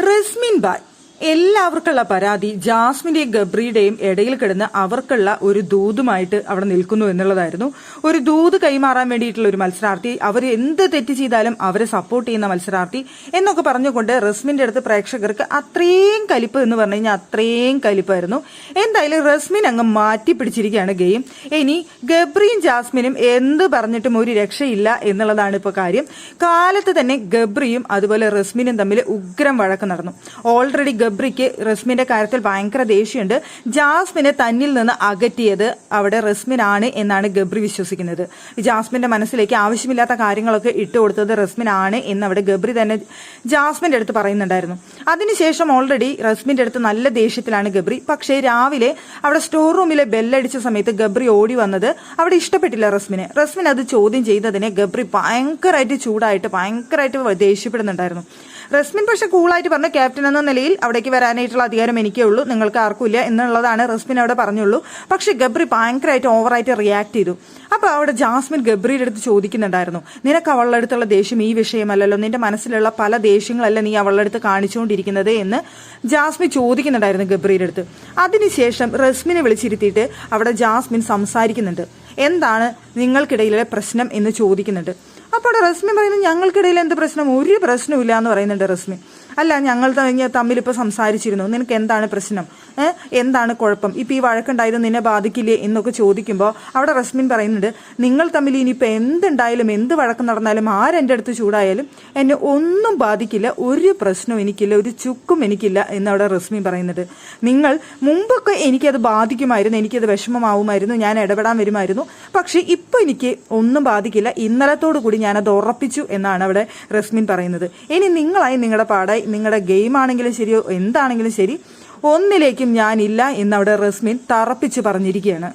Resmin bye എല്ലാവർക്കുള്ള പരാതി ജാസ്മിന്റെയും ഗബ്രിയുടെയും ഇടയിൽ കിടന്ന് അവർക്കുള്ള ഒരു ദൂതുമായിട്ട് അവിടെ നിൽക്കുന്നു എന്നുള്ളതായിരുന്നു. ഒരു ദൂത് കൈമാറാൻ വേണ്ടിയിട്ടുള്ള ഒരു മത്സരാർത്ഥി, അവർ എന്ത് തെറ്റ് ചെയ്താലും അവരെ സപ്പോർട്ട് ചെയ്യുന്ന മത്സരാർത്ഥി എന്നൊക്കെ പറഞ്ഞുകൊണ്ട് റസ്മിന്റെ അടുത്ത് പ്രേക്ഷകർക്ക് അത്രയും കലിപ്പ് എന്ന് പറഞ്ഞു കഴിഞ്ഞാൽ അത്രയും കലിപ്പായിരുന്നു. എന്തായാലും റസ്മിൻ അങ്ങ് മാറ്റി പിടിച്ചിരിക്കുകയാണ് ഗെയിം. ഇനി ഗബ്രിയും ജാസ്മിനും എന്ത് പറഞ്ഞിട്ടും ഒരു രക്ഷയില്ല എന്നുള്ളതാണ് ഇപ്പൊ കാര്യം. കാലത്ത് തന്നെ ഗബ്രിയും അതുപോലെ റസ്മിനും തമ്മിൽ ഉഗ്രം വഴക്ക് നടന്നു. ഓൾറെഡി ഗബ്രിക്ക് റസ്മിന്റെ കാര്യത്തിൽ ഭയങ്കര ദേഷ്യമുണ്ട്. ജാസ്മിനെ തന്നിൽ നിന്ന് അകറ്റിയത് അവിടെ റസ്മിൻ ആണ് എന്നാണ് ഗബ്രി വിശ്വസിക്കുന്നത്. ജാസ്മിന്റെ മനസ്സിലേക്ക് ആവശ്യമില്ലാത്ത കാര്യങ്ങളൊക്കെ ഇട്ടുകൊടുത്തത് റസ്മിൻ ആണ് എന്ന് അവിടെ ഗബ്രി തന്നെ ജാസ്മിന്റെ അടുത്ത് പറയുന്നുണ്ടായിരുന്നു. അതിനുശേഷം ഓൾറെഡി റസ്മിന്റെ അടുത്ത് നല്ല ദേഷ്യത്തിലാണ് ഗബ്രി. പക്ഷേ രാവിലെ അവിടെ സ്റ്റോർ റൂമിലെ ബെല്ലടിച്ച സമയത്ത് ഗബ്രി ഓടി വന്നത് അവിടെ ഇഷ്ടപ്പെട്ടില്ല റസ്മിന്. റസ്മിൻ അത് ചോദ്യം ചെയ്തതിനെ ഗബ്രി ഭയങ്കരമായിട്ട് ചൂടായിട്ട് ഭയങ്കരമായിട്ട് ദേഷ്യപ്പെടുന്നുണ്ടായിരുന്നു. റസ്മിൻ പക്ഷെ കൂളായിട്ട് പറഞ്ഞു, ക്യാപ്റ്റൻ എന്ന നിലയിൽ അവിടേക്ക് വരാനായിട്ടുള്ള അധികാരം എനിക്കേ ഉള്ളൂ, നിങ്ങൾക്ക് ആർക്കുമില്ല എന്നുള്ളതാണ് റസ്മിൻ അവിടെ പറഞ്ഞുള്ളൂ. പക്ഷെ ഗബ്രി ഭയങ്കരമായിട്ട് ഓവറായിട്ട് റിയാക്ട് ചെയ്തു. അപ്പൊ അവിടെ ജാസ്മിൻ ഗബ്രിയുടെ അടുത്ത് ചോദിക്കുന്നുണ്ടായിരുന്നു, നിനക്ക് അവളുടെ അടുത്തുള്ള ദേഷ്യം ഈ വിഷയമല്ലല്ലോ, നിന്റെ മനസ്സിലുള്ള പല ദേഷ്യങ്ങളല്ല നീ അവളുടെ അടുത്ത് കാണിച്ചുകൊണ്ടിരിക്കുന്നത് എന്ന് ജാസ്മിൻ ചോദിക്കുന്നുണ്ടായിരുന്നു ഗബ്രിയുടെ അടുത്ത്. അതിനുശേഷം റസ്മിനെ വിളിച്ചിരുത്തിയിട്ട് അവിടെ ജാസ്മിൻ സംസാരിക്കുന്നുണ്ട്. എന്താണ് നിങ്ങൾക്കിടയിലെ പ്രശ്നം എന്ന് ചോദിക്കുന്നുണ്ട്. അപ്പോൾ റസ്മിൻ പറയുന്നത് ഞങ്ങൾക്കിടയിൽ എന്ത് പ്രശ്നം, ഒരു പ്രശ്നമില്ല എന്ന് പറയുന്നുണ്ട് റസ്മിൻ. അല്ല, ഞങ്ങൾ തമ്മിൽ ഇപ്പൊ സംസാരിച്ചിരുന്നു, നിനക്ക് എന്താണ് പ്രശ്നം, എന്താണ് കുഴപ്പം, ഇപ്പൊ ഈ വഴക്കുണ്ടായത് നിന്നെ ബാധിക്കില്ലേ എന്നൊക്കെ ചോദിക്കുമ്പോൾ അവിടെ റസ്മിൻ പറയുന്നുണ്ട്, നിങ്ങൾ തമ്മിൽ ഇനിയിപ്പോ എന്തുണ്ടായാലും എന്ത് വഴക്കം നടന്നാലും ആരെന്റെ അടുത്ത് ചൂടായാലും എന്നെ ഒന്നും ബാധിക്കില്ല, ഒരു പ്രശ്നവും എനിക്കില്ല, ഒരു ചുക്കും എനിക്കില്ല എന്നവിടെ റസ്മിൻ പറയുന്നുണ്ട്. നിങ്ങൾ മുമ്പൊക്കെ എനിക്കത് ബാധിക്കുമായിരുന്നു, എനിക്കത് വിഷമമാവുമായിരുന്നു, ഞാൻ ഇടപെടാൻ വരുമായിരുന്നു, പക്ഷെ ഇപ്പൊ എനിക്ക് ഒന്നും ബാധിക്കില്ല, ഇന്നലത്തോടു കൂടി ഞാനത് ഉറപ്പിച്ചു എന്നാണ് അവിടെ റസ്മിൻ പറയുന്നത്. ഇനി നിങ്ങളായി നിങ്ങളുടെ പാടായി നിങ്ങളുടെ ഗെയിം ആണെങ്കിലും ശരിയോ എന്താണെങ്കിലും ശരി, ഒന്നിലേക്കും ഞാനില്ല എന്നവിടെ റസ്മിൻ തറപ്പിച്ച് പറഞ്ഞിരിക്കുകയാണ്.